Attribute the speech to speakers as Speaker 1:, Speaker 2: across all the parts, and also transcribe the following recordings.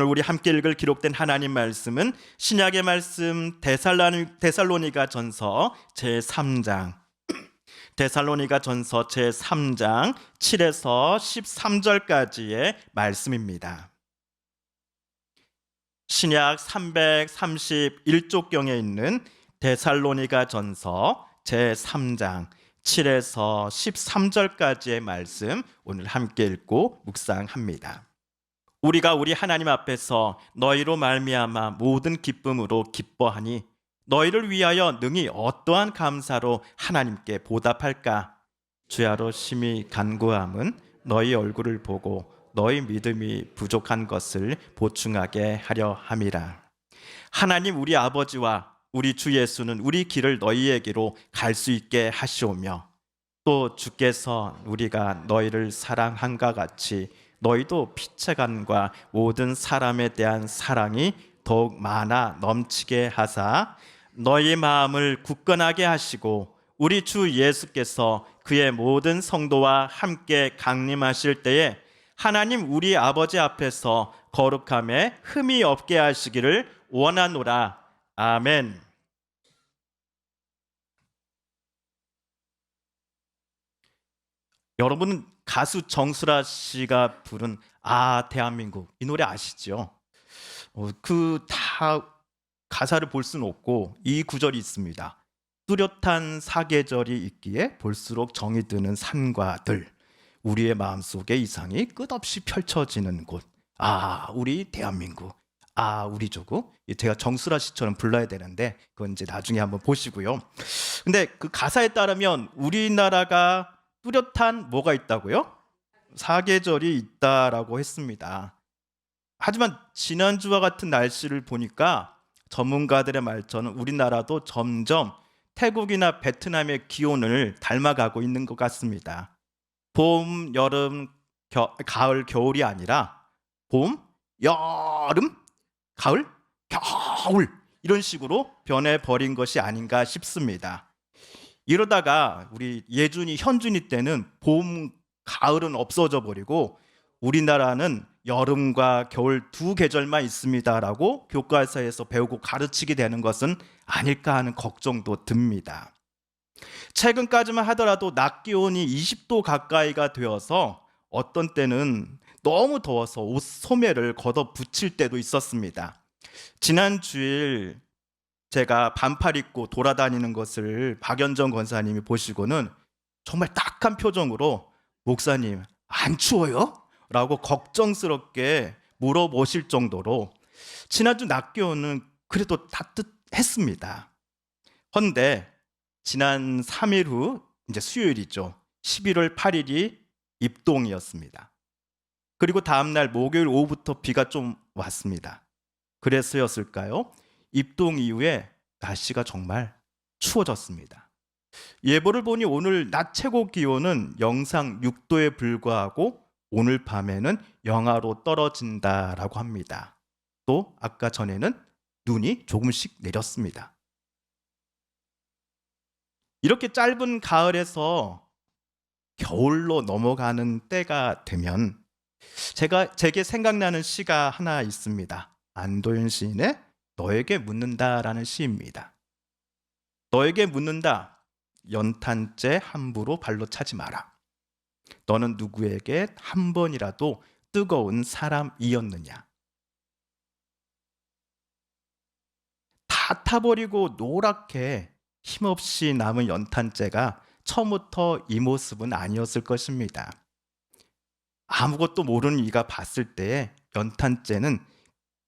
Speaker 1: 오늘 우리 함께 읽을 기록된 하나님 말씀은 신약의 말씀 데살로니가 전서 제3장 데살로니가 전서 제3장 7에서 13절까지의 말씀입니다. 신약 331쪽경에 있는 데살로니가 전서 제3장 7에서 13절까지의 말씀 오늘 함께 읽고 묵상합니다. 우리가 우리 하나님 앞에서 너희로 말미암아 모든 기쁨으로 기뻐하니 너희를 위하여 능히 어떠한 감사로 하나님께 보답할까? 주야로 심히 간구함은 너희 얼굴을 보고 너희 믿음이 부족한 것을 보충하게 하려 함이라. 하나님 우리 아버지와 우리 주 예수는 우리 길을 너희에게로 갈 수 있게 하시오며 또 주께서 우리가 너희를 사랑한가 같이 너희도 피차간과 모든 사람에 대한 사랑이 더욱 많아 넘치게 하사 너희 마음을 굳건하게 하시고 우리 주 예수께서 그의 모든 성도와 함께 강림하실 때에 하나님 우리 아버지 앞에서 거룩함에 흠이 없게 하시기를 원하노라. 아멘. 여러분은 가수 정수라 씨가 부른 대한민국 이 노래 아시죠? 다 가사를 볼 수는 없고 이 구절이 있습니다. 뚜렷한 사계절이 있기에 볼수록 정이 드는 산과 들, 우리의 마음속에 이상이 끝없이 펼쳐지는 곳. 우리 대한민국, 우리 조국. 제가 정수라 씨처럼 불러야 되는데 그건 이제 나중에 한번 보시고요. 근데 그 가사에 따르면 우리나라가 뚜렷한 뭐가 있다고요? 사계절이 있다라고 했습니다. 하지만 지난주와 같은 날씨를 보니까 전문가들의 말처럼 우리나라도 점점 태국이나 베트남의 기온을 닮아가고 있는 것 같습니다. 봄, 여름, 가을, 겨울이 아니라 봄, 여름, 가을, 겨울 이런 식으로 변해버린 것이 아닌가 싶습니다. 이러다가 우리 예준이, 현준이 때는 봄, 가을은 없어져 버리고 우리나라는 여름과 겨울 두 계절만 있습니다라고 교과서에서 배우고 가르치게 되는 것은 아닐까 하는 걱정도 듭니다. 최근까지만 하더라도 낮 기온이 20도 가까이가 되어서 어떤 때는 너무 더워서 옷 소매를 걷어 붙일 때도 있었습니다. 지난 주일 제가 반팔 입고 돌아다니는 것을 박연정 권사님이 보시고는 정말 딱한 표정으로 목사님 안 추워요? 라고 걱정스럽게 물어보실 정도로 지난주 낮 기온은 그래도 따뜻했습니다. 헌데 지난 3일 후 이제 수요일이죠. 11월 8일이 입동이었습니다. 그리고 다음날 목요일 오후부터 비가 좀 왔습니다. 그래서였을까요? 입동 이후에 날씨가 정말 추워졌습니다. 예보를 보니 오늘 낮 최고 기온은 영상 6도에 불과하고 오늘 밤에는 영하로 떨어진다라고 합니다. 또 아까 전에는 눈이 조금씩 내렸습니다. 이렇게 짧은 가을에서 겨울로 넘어가는 때가 되면 제게 생각나는 시가 하나 있습니다. 안도현 시인의 너에게 묻는다라는 시입니다. 너에게 묻는다. 연탄재 함부로 발로 차지 마라. 너는 누구에게 한 번이라도 뜨거운 사람이었느냐? 다 타버리고 노랗게 힘없이 남은 연탄재가 처음부터 이 모습은 아니었을 것입니다. 아무것도 모르는 이가 봤을 때에 연탄재는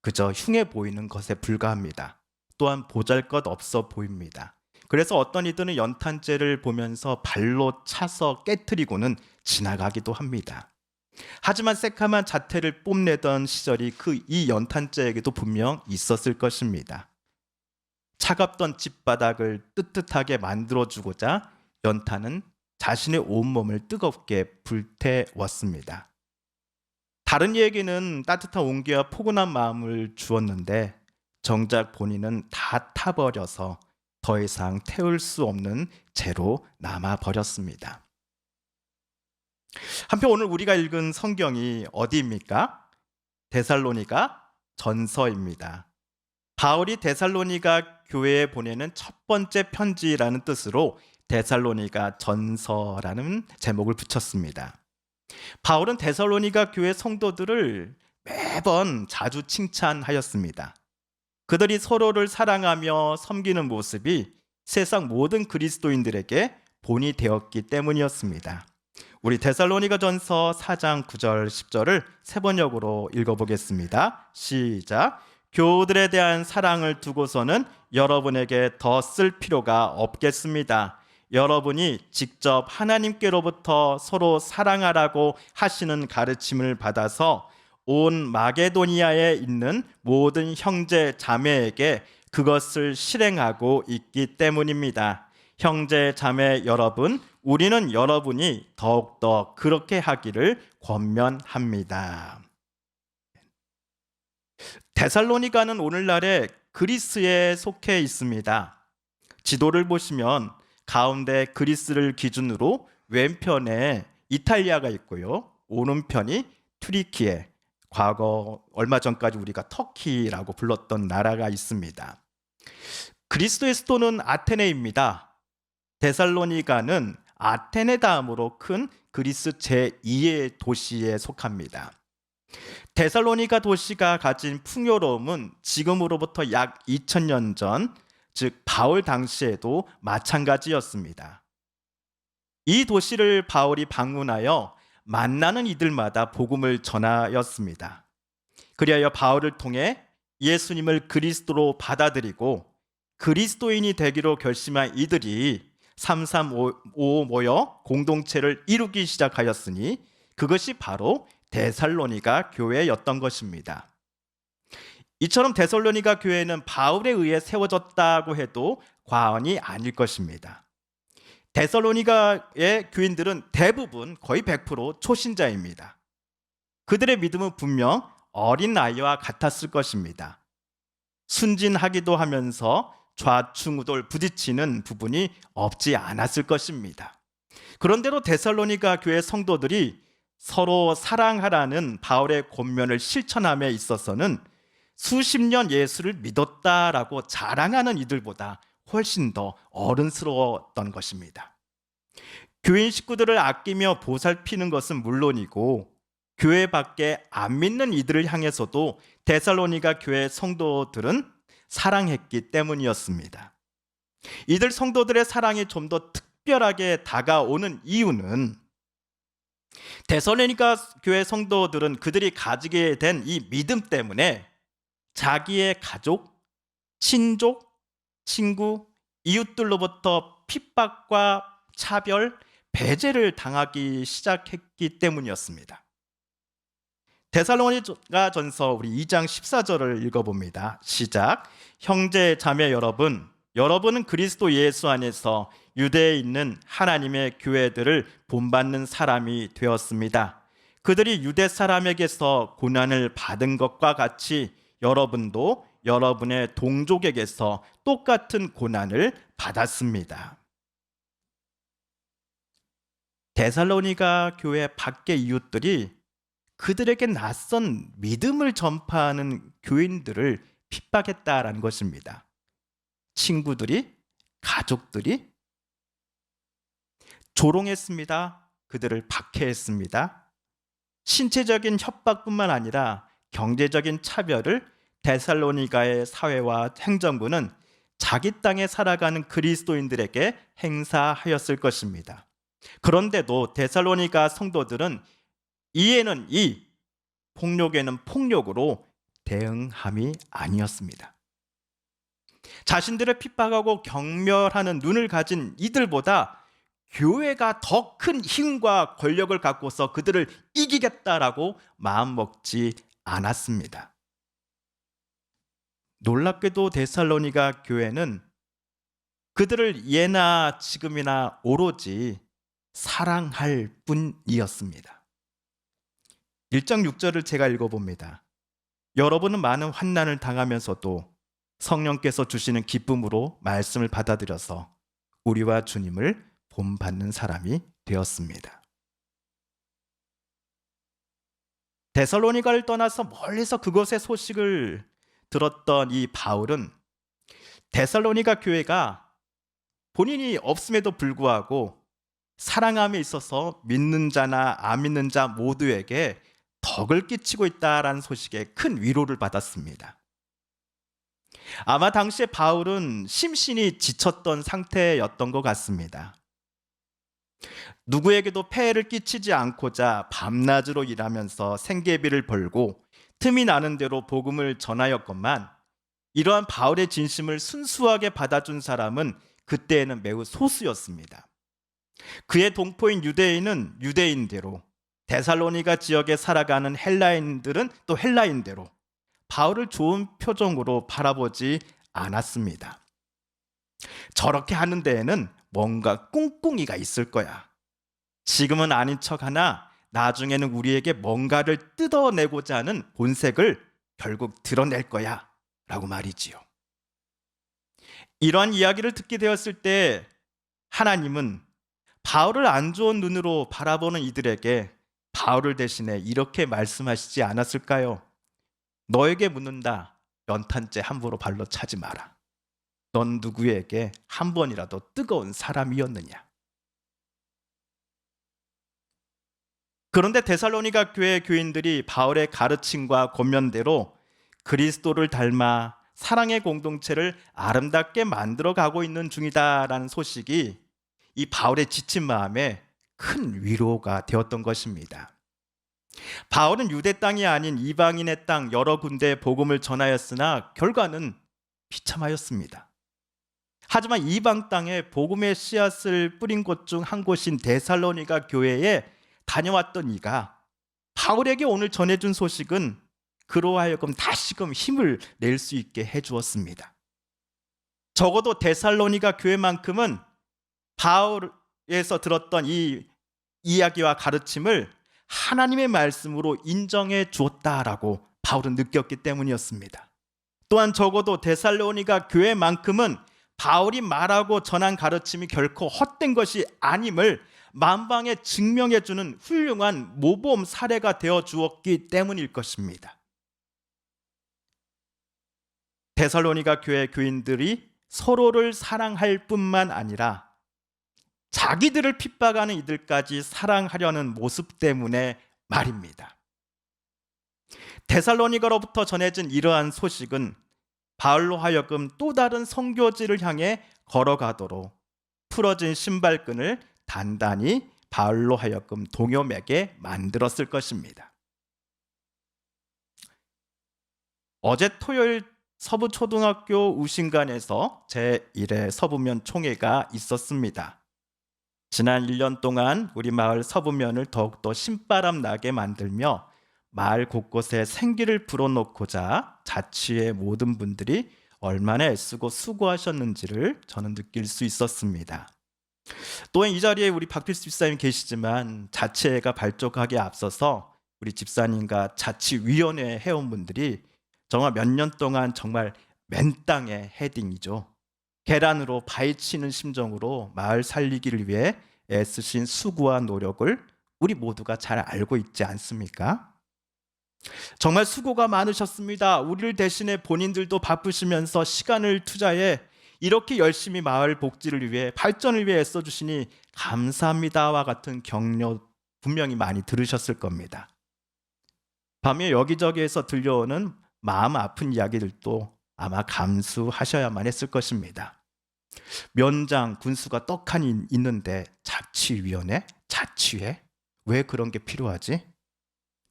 Speaker 1: 그저 흉해 보이는 것에 불과합니다. 또한 보잘것없어 보입니다. 그래서 어떤 이들은 연탄재를 보면서 발로 차서 깨트리고는 지나가기도 합니다. 하지만 새카만 자태를 뽐내던 시절이 이 연탄재에게도 분명 있었을 것입니다. 차갑던 집바닥을 뜨뜻하게 만들어주고자 연탄은 자신의 온몸을 뜨겁게 불태웠습니다. 다른 이에게는 따뜻한 온기와 포근한 마음을 주었는데 정작 본인은 다 타버려서 더 이상 태울 수 없는 재로 남아버렸습니다. 한편 오늘 우리가 읽은 성경이 어디입니까? 데살로니가 전서입니다. 바울이 데살로니가 교회에 보내는 첫 번째 편지라는 뜻으로 데살로니가 전서라는 제목을 붙였습니다. 바울은 데살로니가 교회 성도들을 매번 자주 칭찬하였습니다. 그들이 서로를 사랑하며 섬기는 모습이 세상 모든 그리스도인들에게 본이 되었기 때문이었습니다. 우리 데살로니가 전서 4장 9절 10절을 세 번역으로 읽어보겠습니다. 시작. 교우들에 대한 사랑을 두고서는 여러분에게 더 쓸 필요가 없겠습니다. 여러분이 직접 하나님께로부터 서로 사랑하라고 하시는 가르침을 받아서 온 마게도니아에 있는 모든 형제 자매에게 그것을 실행하고 있기 때문입니다. 형제 자매 여러분, 우리는 여러분이 더욱더 그렇게 하기를 권면합니다. 데살로니가는 오늘날의 그리스에 속해 있습니다. 지도를 보시면 가운데 그리스를 기준으로 왼편에 이탈리아가 있고요. 오른편이 튀르키예, 과거 얼마 전까지 우리가 터키라고 불렀던 나라가 있습니다. 그리스도의 수도는 아테네입니다. 데살로니가는 아테네 다음으로 큰 그리스 제2의 도시에 속합니다. 데살로니가 도시가 가진 풍요로움은 지금으로부터 약 2000년 전, 즉 바울 당시에도 마찬가지였습니다. 이 도시를 바울이 방문하여 만나는 이들마다 복음을 전하였습니다. 그리하여 바울을 통해 예수님을 그리스도로 받아들이고 그리스도인이 되기로 결심한 이들이 335 모여 공동체를 이루기 시작하였으니 그것이 바로 데살로니가 교회였던 것입니다. 이처럼 데살로니가 교회는 바울에 의해 세워졌다고 해도 과언이 아닐 것입니다. 데살로니가의 교인들은 대부분 거의 100% 초신자입니다. 그들의 믿음은 분명 어린 아이와 같았을 것입니다. 순진하기도 하면서 좌충우돌 부딪히는 부분이 없지 않았을 것입니다. 그런데도 데살로니가 교회 성도들이 서로 사랑하라는 바울의 권면을 실천함에 있어서는 수십 년 예수를 믿었다라고 자랑하는 이들보다 훨씬 더 어른스러웠던 것입니다. 교인 식구들을 아끼며 보살피는 것은 물론이고 교회 밖에 안 믿는 이들을 향해서도 데살로니가 교회 성도들은 사랑했기 때문이었습니다. 이들 성도들의 사랑이 좀 더 특별하게 다가오는 이유는 데살로니가 교회 성도들은 그들이 가지게 된 이 믿음 때문에 자기의 가족, 친족, 친구, 이웃들로부터 핍박과 차별, 배제를 당하기 시작했기 때문이었습니다. 데살로니가 전서 우리 2장 14절을 읽어봅니다. 시작. 형제 자매 여러분, 여러분은 그리스도 예수 안에서 유대에 있는 하나님의 교회들을 본받는 사람이 되었습니다. 그들이 유대 사람에게서 고난을 받은 것과 같이 여러분도 여러분의 동족에게서 똑같은 고난을 받았습니다. 데살로니가 교회 밖의 이웃들이 그들에게 낯선 믿음을 전파하는 교인들을 핍박했다라는 것입니다. 친구들이, 가족들이 조롱했습니다. 그들을 박해했습니다. 신체적인 협박뿐만 아니라 경제적인 차별을 데살로니가의 사회와 행정부는 자기 땅에 살아가는 그리스도인들에게 행사하였을 것입니다. 그런데도 데살로니가 성도들은 이에는 이, 폭력에는 폭력으로 대응함이 아니었습니다. 자신들을 핍박하고 경멸하는 눈을 가진 이들보다 교회가 더 큰 힘과 권력을 갖고서 그들을 이기겠다라고 마음먹지 않았습니다. 놀랍게도 데살로니가 교회는 그들을 예나 지금이나 오로지 사랑할 뿐이었습니다. 1장 6절을 제가 읽어봅니다. 여러분은 많은 환난을 당하면서도 성령께서 주시는 기쁨으로 말씀을 받아들여서 우리와 주님을 본받는 사람이 되었습니다. 데살로니가를 떠나서 멀리서 그곳의 소식을 들었던 이 바울은 데살로니가 교회가 본인이 없음에도 불구하고 사랑함에 있어서 믿는 자나 안 믿는 자 모두에게 덕을 끼치고 있다라는 소식에 큰 위로를 받았습니다. 아마 당시에 바울은 심신이 지쳤던 상태였던 것 같습니다. 누구에게도 폐해를 끼치지 않고자 밤낮으로 일하면서 생계비를 벌고 틈이 나는 대로 복음을 전하였건만 이러한 바울의 진심을 순수하게 받아준 사람은 그때에는 매우 소수였습니다. 그의 동포인 유대인은 유대인대로, 데살로니가 지역에 살아가는 헬라인들은 또 헬라인대로 바울을 좋은 표정으로 바라보지 않았습니다. 저렇게 하는 데에는 뭔가 꿍꿍이가 있을 거야. 지금은 아닌 척하나 나중에는 우리에게 뭔가를 뜯어내고자 하는 본색을 결국 드러낼 거야 라고 말이지요. 이러한 이야기를 듣게 되었을 때 하나님은 바울을 안 좋은 눈으로 바라보는 이들에게 바울을 대신해 이렇게 말씀하시지 않았을까요? 너에게 묻는다. 연탄재 함부로 발로 차지 마라. 넌 누구에게 한 번이라도 뜨거운 사람이었느냐? 그런데 데살로니가 교회 교인들이 바울의 가르침과 권면대로 그리스도를 닮아 사랑의 공동체를 아름답게 만들어가고 있는 중이다라는 소식이 이 바울의 지친 마음에 큰 위로가 되었던 것입니다. 바울은 유대 땅이 아닌 이방인의 땅 여러 군데에 복음을 전하였으나 결과는 비참하였습니다. 하지만 이방 땅에 복음의 씨앗을 뿌린 곳 중 한 곳인 데살로니가 교회에 다녀왔던 이가 바울에게 오늘 전해준 소식은 그로 하여금 다시금 힘을 낼 수 있게 해주었습니다. 적어도 데살로니가 교회만큼은 바울에서 들었던 이 이야기와 가르침을 하나님의 말씀으로 인정해 주었다라고 바울은 느꼈기 때문이었습니다. 또한 적어도 데살로니가 교회만큼은 바울이 말하고 전한 가르침이 결코 헛된 것이 아님을 만방에 증명해 주는 훌륭한 모범 사례가 되어 주었기 때문일 것입니다. 데살로니가 교회 교인들이 서로를 사랑할 뿐만 아니라 자기들을 핍박하는 이들까지 사랑하려는 모습 때문에 말입니다. 데살로니가로부터 전해진 이러한 소식은 바울로 하여금 또 다른 선교지를 향해 걸어가도록 풀어진 신발끈을 단단히 바울로 하여금 동요매게 만들었을 것입니다. 어제 토요일 서부초등학교 우신관에서 제1회 서부면 총회가 있었습니다. 지난 1년 동안 우리 마을 서부면을 더욱더 신바람 나게 만들며 마을 곳곳에 생기를 불어넣고자 자치의 모든 분들이 얼마나 애쓰고 수고하셨는지를 저는 느낄 수 있었습니다. 또한 이 자리에 우리 박필수 집사님 계시지만 자치회가 발족하기에 앞서서 우리 집사님과 자치위원회 회원분들이 정말 몇 년 동안 정말 맨땅에 헤딩이죠. 계란으로 파헤치는 심정으로 마을 살리기를 위해 애쓰신 수고와 노력을 우리 모두가 잘 알고 있지 않습니까? 정말 수고가 많으셨습니다. 우리를 대신해 본인들도 바쁘시면서 시간을 투자해 이렇게 열심히 마을 복지를 위해 발전을 위해 애써주시니 감사합니다와 같은 격려 분명히 많이 들으셨을 겁니다. 밤에 여기저기에서 들려오는 마음 아픈 이야기들도 아마 감수하셔야만 했을 것입니다. 면장, 군수가 떡하니 있는데 자치위원회? 자치회? 왜 그런 게 필요하지?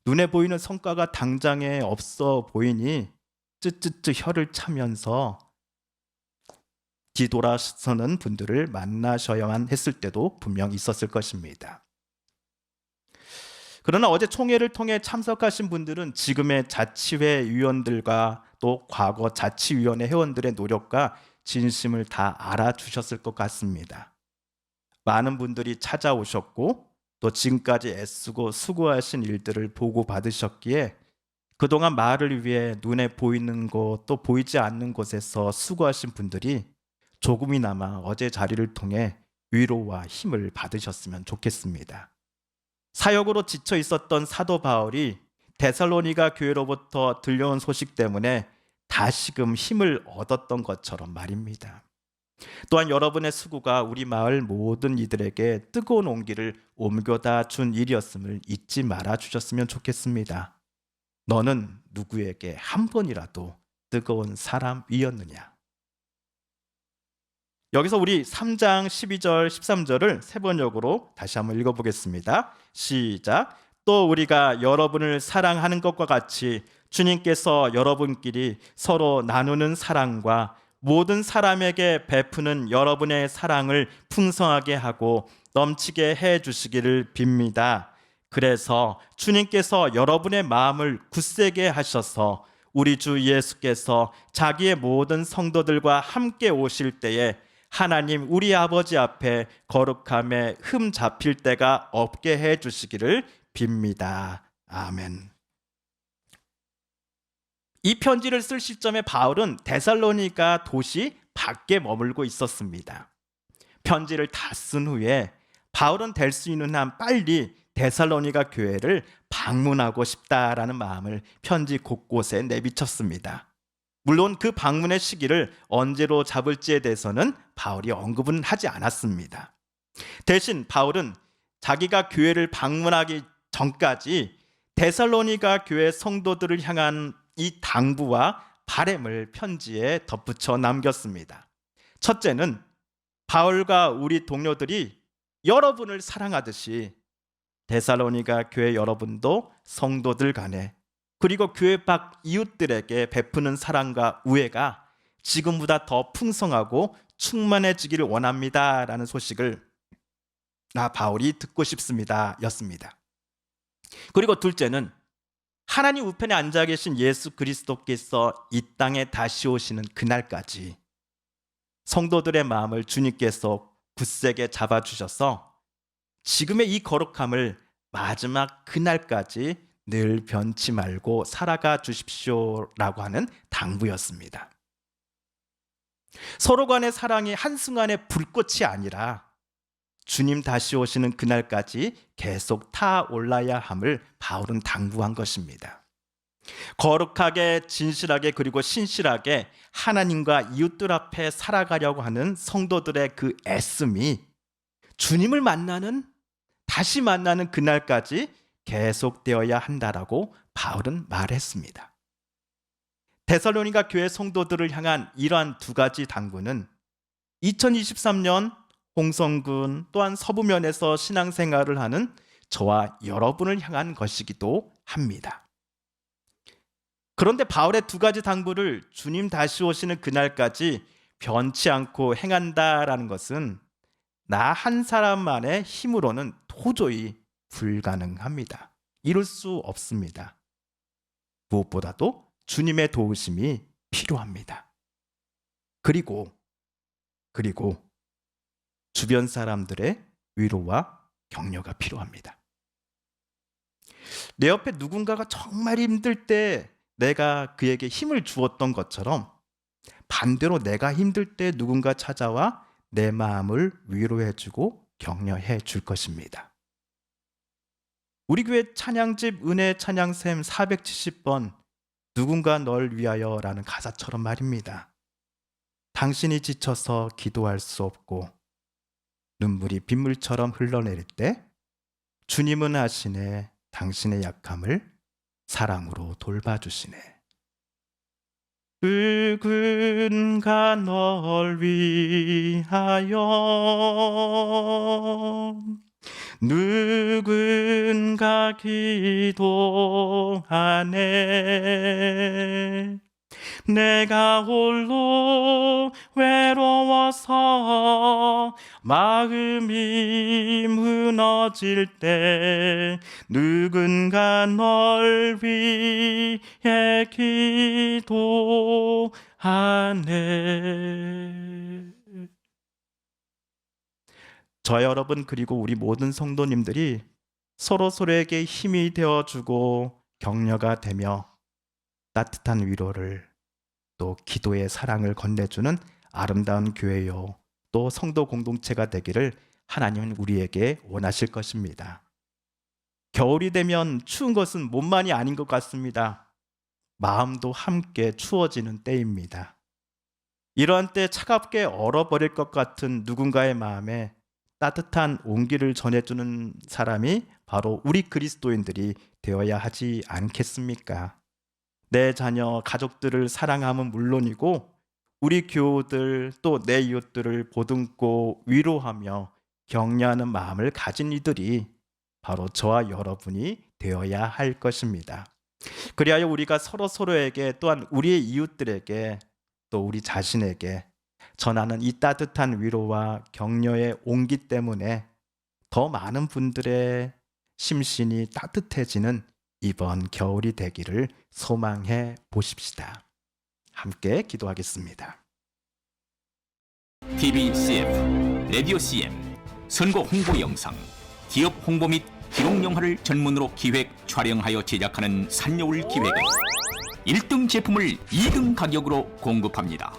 Speaker 1: 눈에 보이는 성과가 당장에 없어 보이니 쯔쯔쯔 혀를 차면서 뒤돌아서는 분들을 만나셔야만 했을 때도 분명 있었을 것입니다. 그러나 어제 총회를 통해 참석하신 분들은 지금의 자치회 위원들과 또 과거 자치위원회 회원들의 노력과 진심을 다 알아주셨을 것 같습니다. 많은 분들이 찾아오셨고 또 지금까지 애쓰고 수고하신 일들을 보고받으셨기에 그동안 마을을 위해 눈에 보이는 곳 또 보이지 않는 곳에서 수고하신 분들이 조금이나마 어제 자리를 통해 위로와 힘을 받으셨으면 좋겠습니다. 사역으로 지쳐 있었던 사도 바울이 데살로니가 교회로부터 들려온 소식 때문에 다시금 힘을 얻었던 것처럼 말입니다. 또한 여러분의 수고가 우리 마을 모든 이들에게 뜨거운 온기를 옮겨다 준 일이었음을 잊지 말아 주셨으면 좋겠습니다. 너는 누구에게 한 번이라도 뜨거운 사람이었느냐? 여기서 우리 3장 12절 13절을 세 번역으로 다시 한번 읽어보겠습니다. 시작. 또 우리가 여러분을 사랑하는 것과 같이 주님께서 여러분끼리 서로 나누는 사랑과 모든 사람에게 베푸는 여러분의 사랑을 풍성하게 하고 넘치게 해 주시기를 빕니다. 그래서 주님께서 여러분의 마음을 굳세게 하셔서 우리 주 예수께서 자기의 모든 성도들과 함께 오실 때에 하나님 우리 아버지 앞에 거룩함에 흠 잡힐 때가 없게 해 주시기를 빕니다. 아멘. 이 편지를 쓸 시점에 바울은 데살로니가 도시 밖에 머물고 있었습니다. 편지를 다 쓴 후에 바울은 될 수 있는 한 빨리 데살로니가 교회를 방문하고 싶다라는 마음을 편지 곳곳에 내비쳤습니다. 물론 그 방문의 시기를 언제로 잡을지에 대해서는 바울이 언급은 하지 않았습니다. 대신 바울은 자기가 교회를 방문하기 전까지 데살로니가 교회 성도들을 향한 이 당부와 바램을 편지에 덧붙여 남겼습니다. 첫째는 바울과 우리 동료들이 여러분을 사랑하듯이 데살로니가 교회 여러분도 성도들 간에 그리고 교회 밖 이웃들에게 베푸는 사랑과 우애가 지금보다 더 풍성하고 충만해지기를 원합니다 라는 소식을 바울이 듣고 싶습니다 였습니다. 그리고 둘째는 하나님 우편에 앉아 계신 예수 그리스도께서 이 땅에 다시 오시는 그날까지 성도들의 마음을 주님께서 굳세게 잡아주셔서 지금의 이 거룩함을 마지막 그날까지 늘 변치 말고 살아가 주십시오라고 하는 당부였습니다. 서로 간의 사랑이 한순간의 불꽃이 아니라 주님 다시 오시는 그날까지 계속 타올라야 함을 바울은 당부한 것입니다. 거룩하게 진실하게 그리고 신실하게 하나님과 이웃들 앞에 살아가려고 하는 성도들의 그 애씀이 주님을 다시 만나는 그날까지 계속되어야 한다라고 바울은 말했습니다. 데살로니가 교회 성도들을 향한 이러한 두 가지 당부는 2023년 홍성군 또한 서부면에서 신앙생활을 하는 저와 여러분을 향한 것이기도 합니다. 그런데 바울의 두 가지 당부를 주님 다시 오시는 그날까지 변치 않고 행한다라는 것은 나 한 사람만의 힘으로는 도저히 불가능합니다. 이룰 수 없습니다. 무엇보다도 주님의 도우심이 필요합니다. 그리고 주변 사람들의 위로와 격려가 필요합니다. 내 옆에 누군가가 정말 힘들 때 내가 그에게 힘을 주었던 것처럼 반대로 내가 힘들 때 누군가 찾아와 내 마음을 위로해주고 격려해 줄 것입니다. 우리 교회 찬양집 은혜 찬양샘 470번 누군가 널 위하여 라는 가사처럼 말입니다. 당신이 지쳐서 기도할 수 없고 눈물이 빗물처럼 흘러내릴 때 주님은 하시네 당신의 약함을 사랑으로 돌봐주시네. 누군가 널 위하여 누군가 기도하네. 내가 홀로 외로워서 마음이 무너질 때 누군가 널 위해 기도하네. 저 여러분 그리고 우리 모든 성도님들이 서로에게 힘이 되어주고 격려가 되며 따뜻한 위로를 또 기도의 사랑을 건네주는 아름다운 교회요 또 성도 공동체가 되기를 하나님은 우리에게 원하실 것입니다. 겨울이 되면 추운 것은 몸만이 아닌 것 같습니다. 마음도 함께 추워지는 때입니다. 이러한 때 차갑게 얼어버릴 것 같은 누군가의 마음에 따뜻한 온기를 전해주는 사람이 바로 우리 그리스도인들이 되어야 하지 않겠습니까? 내 자녀, 가족들을 사랑함은 물론이고 우리 교우들 또 내 이웃들을 보듬고 위로하며 격려하는 마음을 가진 이들이 바로 저와 여러분이 되어야 할 것입니다. 그리하여 우리가 서로에게 또한 우리의 이웃들에게 또 우리 자신에게 전하는 이 따뜻한 위로와 격려의 온기 때문에 더 많은 분들의 심신이 따뜻해지는 이번 겨울이 되기를 소망해 보십시다. 함께 기도하겠습니다.
Speaker 2: TV CF, 라디오 CM, 선거 홍보 영상, 기업 홍보 및 기록 영화를 전문으로 기획, 촬영하여 제작하는 산여울 기획은 1등 제품을 2등 가격으로 공급합니다.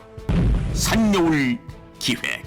Speaker 2: 산여울 기획.